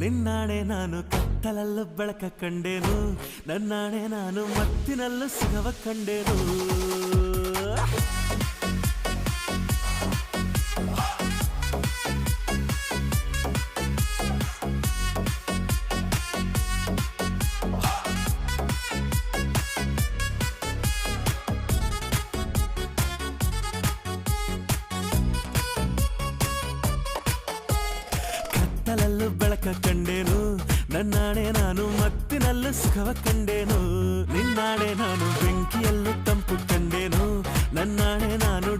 ನಿನ್ನಾಣೆ ನಾನು ಕತ್ತಲಲ್ಲೂ ಬೆಳಕ ಕಂಡೇನು, ನನ್ನಾಣೆ ನಾನು ಮತ್ತಿನಲ್ಲೂ ಸುಖವ ಕಂಡೇನು. ಕತ್ತಲಲ್ಲೂ ಬೆಳಕ ಕಂಡೇನು, ನನ್ನಾಣೆ ನಾನು ಮತ್ತಿನಲ್ಲೂ ಸುಖವ ಕಂಡೇನು. ನಿನ್ನಾಣೆ ನಾನು ಬೆಂಕಿಯಲ್ಲೂ ತಂಪು ಕಂಡೇನು, ನನ್ನಾಣೆ ನಾನು